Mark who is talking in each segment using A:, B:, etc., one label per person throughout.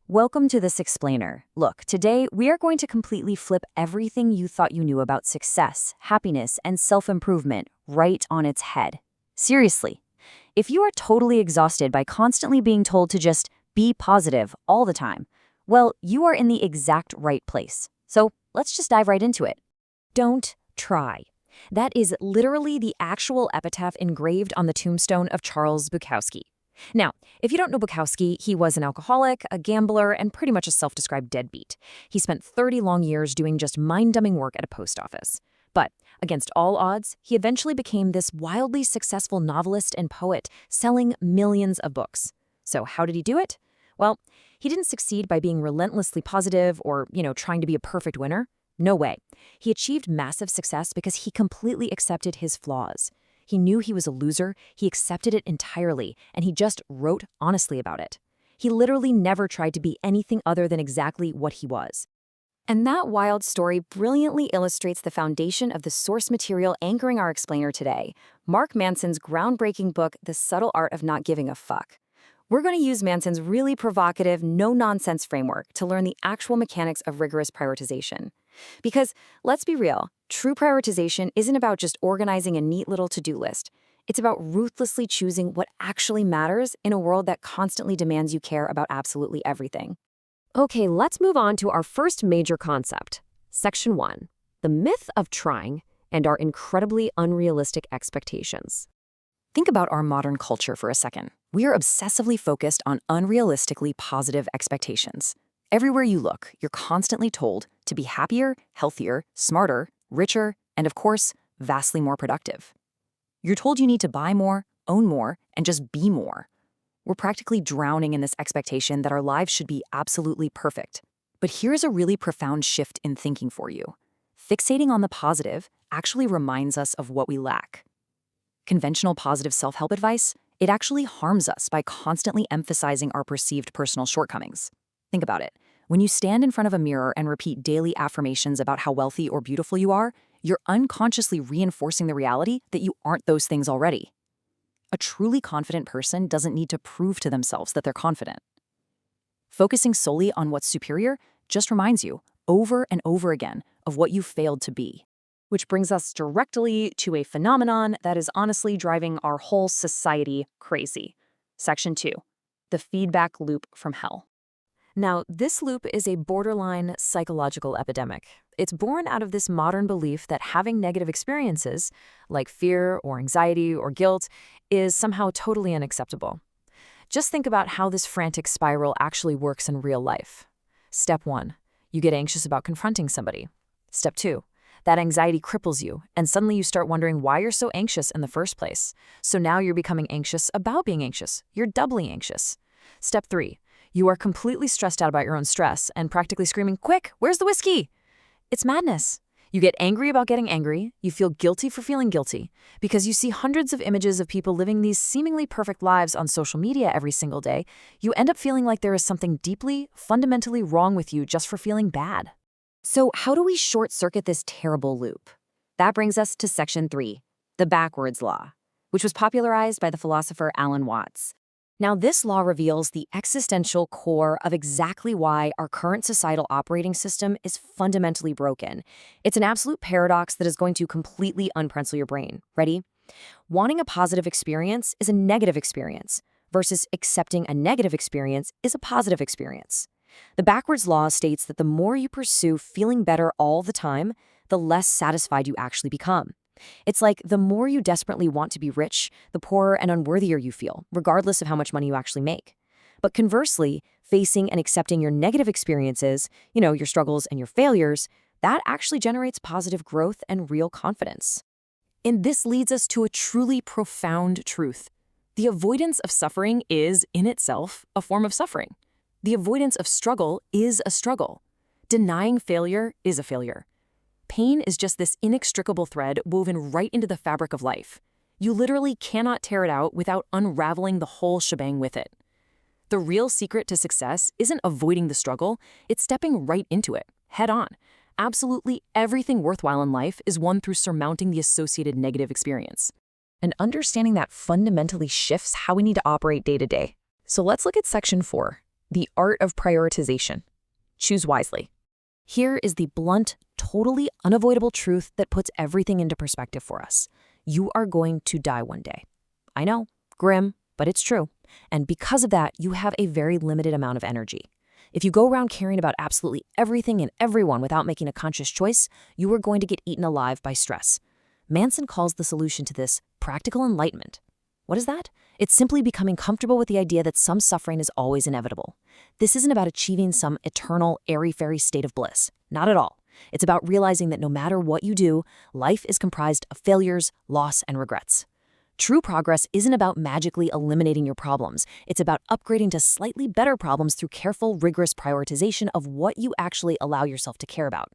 A: Welcome to this explainer. Look, today we are going to completely flip everything you thought you knew about success, happiness, and self-improvement right on its head. Seriously, if you are totally exhausted by constantly being told to just be positive all the time, well, you are in the exact right place. So let's just dive right into it. Don't try. That is literally the actual epitaph engraved on the tombstone of Charles Bukowski. Now, if you don't know Bukowski, he was an alcoholic, a gambler, and pretty much a self-described deadbeat. He spent 30 long years doing just mind-numbing work at a post office. But against all odds, he eventually became this wildly successful novelist and poet, selling millions of books. So how did he do it? Well, he didn't succeed by being relentlessly positive or, trying to be a perfect winner. No way. He achieved massive success because he completely accepted his flaws. He knew he was a loser, he accepted it entirely, and he just wrote honestly about it. He literally never tried to be anything other than exactly what he was. And that wild story brilliantly illustrates the foundation of the source material anchoring our explainer today, Mark Manson's groundbreaking book, The Subtle Art of Not Giving a Fuck. We're going to use Manson's really provocative, no-nonsense framework to learn the actual mechanics of rigorous prioritization. Because, let's be real, true prioritization isn't about just organizing a neat little to-do list. It's about ruthlessly choosing what actually matters in a world that constantly demands you care about absolutely everything.
B: Okay, let's move on to our first major concept. Section 1. The myth of trying and our incredibly unrealistic expectations.
A: Think about our modern culture for a second. We are obsessively focused on unrealistically positive expectations. Everywhere you look, you're constantly told to be happier, healthier, smarter, richer, and of course, vastly more productive. You're told you need to buy more, own more, and just be more. We're practically drowning in this expectation that our lives should be absolutely perfect. But here's a really profound shift in thinking for you. Fixating on the positive actually reminds us of what we lack. Conventional positive self-help advice, it actually harms us by constantly emphasizing our perceived personal shortcomings. Think about it. When you stand in front of a mirror and repeat daily affirmations about how wealthy or beautiful you are, you're unconsciously reinforcing the reality that you aren't those things already. A truly confident person doesn't need to prove to themselves that they're confident. Focusing solely on what's superior just reminds you, over and over again, of what you failed to be.
B: Which brings us directly to a phenomenon that is honestly driving our whole society crazy. Section 2. The feedback loop from hell. Now, this loop is a borderline psychological epidemic. It's born out of this modern belief that having negative experiences, like fear or anxiety or guilt, is somehow totally unacceptable. Just think about how this frantic spiral actually works in real life. Step 1. You get anxious about confronting somebody. Step 2. That anxiety cripples you, and suddenly you start wondering why you're so anxious in the first place. So now you're becoming anxious about being anxious. You're doubly anxious. Step 3. You are completely stressed out about your own stress and practically screaming, "Quick, where's the whiskey?" It's madness. You get angry about getting angry, you feel guilty for feeling guilty, because you see hundreds of images of people living these seemingly perfect lives on social media every single day. You end up feeling like there is something deeply, fundamentally wrong with you just for feeling bad.
A: So how do we short-circuit this terrible loop? That brings us to Section 3, the backwards law, which was popularized by the philosopher Alan Watts. Now, this law reveals the existential core of exactly why our current societal operating system is fundamentally broken. It's an absolute paradox that is going to completely unpencil your brain. Ready? Wanting a positive experience is a negative experience, versus accepting a negative experience is a positive experience. The backwards law states that the more you pursue feeling better all the time, the less satisfied you actually become. It's like the more you desperately want to be rich, the poorer and unworthier you feel, regardless of how much money you actually make. But conversely, facing and accepting your negative experiences, your struggles and your failures, that actually generates positive growth and real confidence. And this leads us to a truly profound truth. The avoidance of suffering is, in itself, a form of suffering. The avoidance of struggle is a struggle. Denying failure is a failure. Pain is just this inextricable thread woven right into the fabric of life. You literally cannot tear it out without unraveling the whole shebang with it. The real secret to success isn't avoiding the struggle, it's stepping right into it, head on. Absolutely everything worthwhile in life is won through surmounting the associated negative experience. And understanding that fundamentally shifts how we need to operate day to day. So let's look at Section 4,
B: The art of prioritization. Choose wisely. Here is the blunt, totally unavoidable truth that puts everything into perspective for us. You are going to die one day. I know, grim, but it's true. And because of that, you have a very limited amount of energy. If you go around caring about absolutely everything and everyone without making a conscious choice, you are going to get eaten alive by stress. Manson calls the solution to this practical enlightenment. What is that? It's simply becoming comfortable with the idea that some suffering is always inevitable. This isn't about achieving some eternal, airy-fairy state of bliss. Not at all. It's about realizing that no matter what you do, life is comprised of failures, loss, and regrets. True progress isn't about magically eliminating your problems. It's about upgrading to slightly better problems through careful, rigorous prioritization of what you actually allow yourself to care about.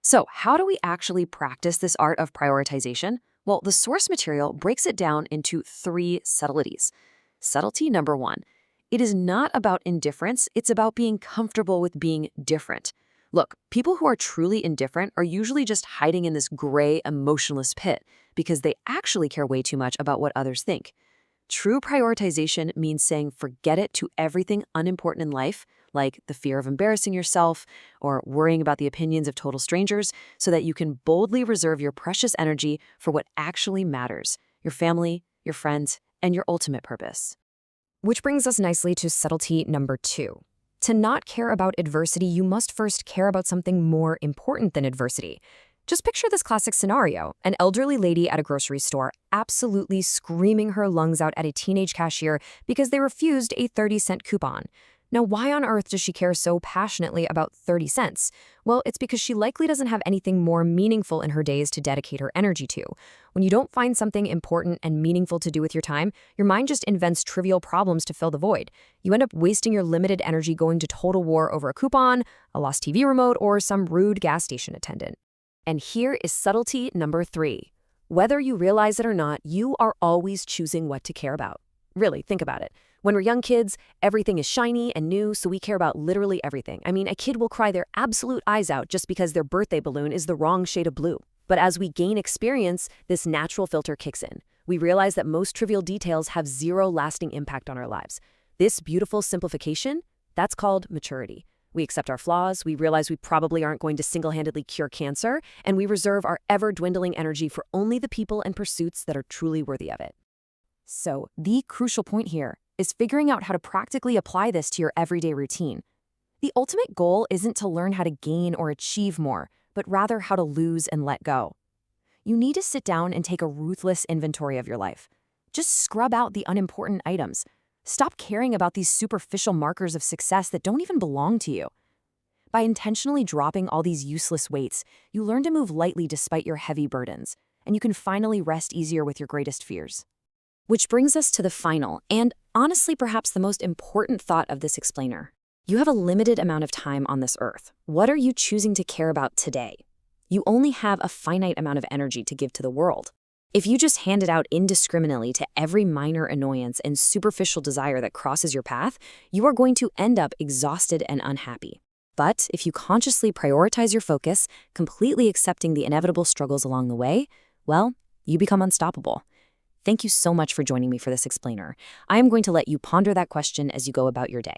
B: So, how do we actually practice this art of prioritization? Well, the source material breaks it down into 3 subtleties. Subtlety number 1. It is not about indifference, it's about being comfortable with being different. Look, people who are truly indifferent are usually just hiding in this gray, emotionless pit because they actually care way too much about what others think. True prioritization means saying forget it to everything unimportant in life, like the fear of embarrassing yourself or worrying about the opinions of total strangers, so that you can boldly reserve your precious energy for what actually matters, your family, your friends, and your ultimate purpose. Which brings us nicely to subtlety number 2. To not care about adversity, you must first care about something more important than adversity. Just picture this classic scenario: an elderly lady at a grocery store absolutely screaming her lungs out at a teenage cashier because they refused a 30-cent coupon. Now, why on earth does she care so passionately about 30 cents? Well, it's because she likely doesn't have anything more meaningful in her days to dedicate her energy to. When you don't find something important and meaningful to do with your time, your mind just invents trivial problems to fill the void. You end up wasting your limited energy going to total war over a coupon, a lost TV remote, or some rude gas station attendant. And here is subtlety number 3. Whether you realize it or not, you are always choosing what to care about. Really, think about it. When we're young kids, everything is shiny and new, so we care about literally everything. I mean, a kid will cry their absolute eyes out just because their birthday balloon is the wrong shade of blue. But as we gain experience, this natural filter kicks in. We realize that most trivial details have zero lasting impact on our lives. This beautiful simplification, that's called maturity. We accept our flaws, we realize we probably aren't going to single-handedly cure cancer, and we reserve our ever-dwindling energy for only the people and pursuits that are truly worthy of it. So, the crucial point here is figuring out how to practically apply this to your everyday routine. The ultimate goal isn't to learn how to gain or achieve more, but rather how to lose and let go. You need to sit down and take a ruthless inventory of your life. Just scrub out the unimportant items. Stop caring about these superficial markers of success that don't even belong to you. By intentionally dropping all these useless weights, you learn to move lightly despite your heavy burdens, and you can finally rest easier with your greatest fears. Which brings us to the final, and honestly perhaps the most important thought of this explainer. You have a limited amount of time on this earth. What are you choosing to care about today? You only have a finite amount of energy to give to the world. If you just hand it out indiscriminately to every minor annoyance and superficial desire that crosses your path, you are going to end up exhausted and unhappy. But if you consciously prioritize your focus, completely accepting the inevitable struggles along the way, well, you become unstoppable. Thank you so much for joining me for this explainer. I am going to let you ponder that question as you go about your day.